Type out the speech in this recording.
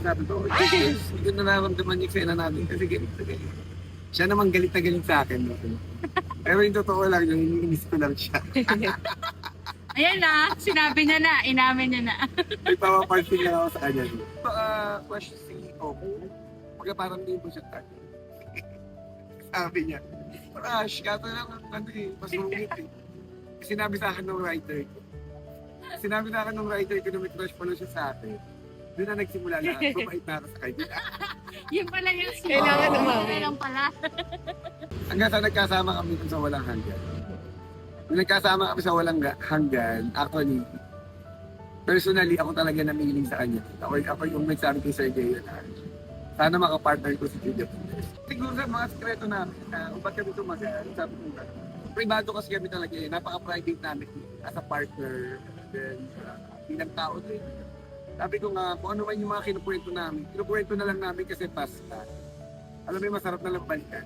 sabi ko, hindi ko nararamdaman yung eksena natin kasi galit na galit. Siya naman galit na galit sa akin. No? Pero yung totoo lang, yung iniinis ko lang siya. Ayan na, sinabi niya na, inamin niya na. May papaparting lang ako sa kanya. Baka question si Opo. Pagka parang hindi mo siya tag. Sabi niya, Rush, kato lang ano eh, masungit eh. Sinabi sa akin ng writer ko. Sinabi sa akin ng writer ko na may crush pala siya sa akin. Doon na nagsimula lahat. Bumait na ako sa kanya. Yun pala yung Kailangan umamin. Kailangan pala. Hanggang sa nagkasama kami dun sa walang hanggan. Nung nagkasama kami sa walang hanggan, actually, personally, ako talaga namiling sa kanya. Ako yung nagsabi kay Sergey na sana makapartner ko si Julia Pires. Siguro sa mga sekreto namin na kung ba't kami tumagal, sabi ko nga, privado kasi kami talaga eh, napaka-private namin as a partner, then bilang tao din. Sabi ko nga, kung ano man yung mga kinukwento namin, kinukwento na lang namin kasi pasta. Alam mo yung masarap na lang balikan.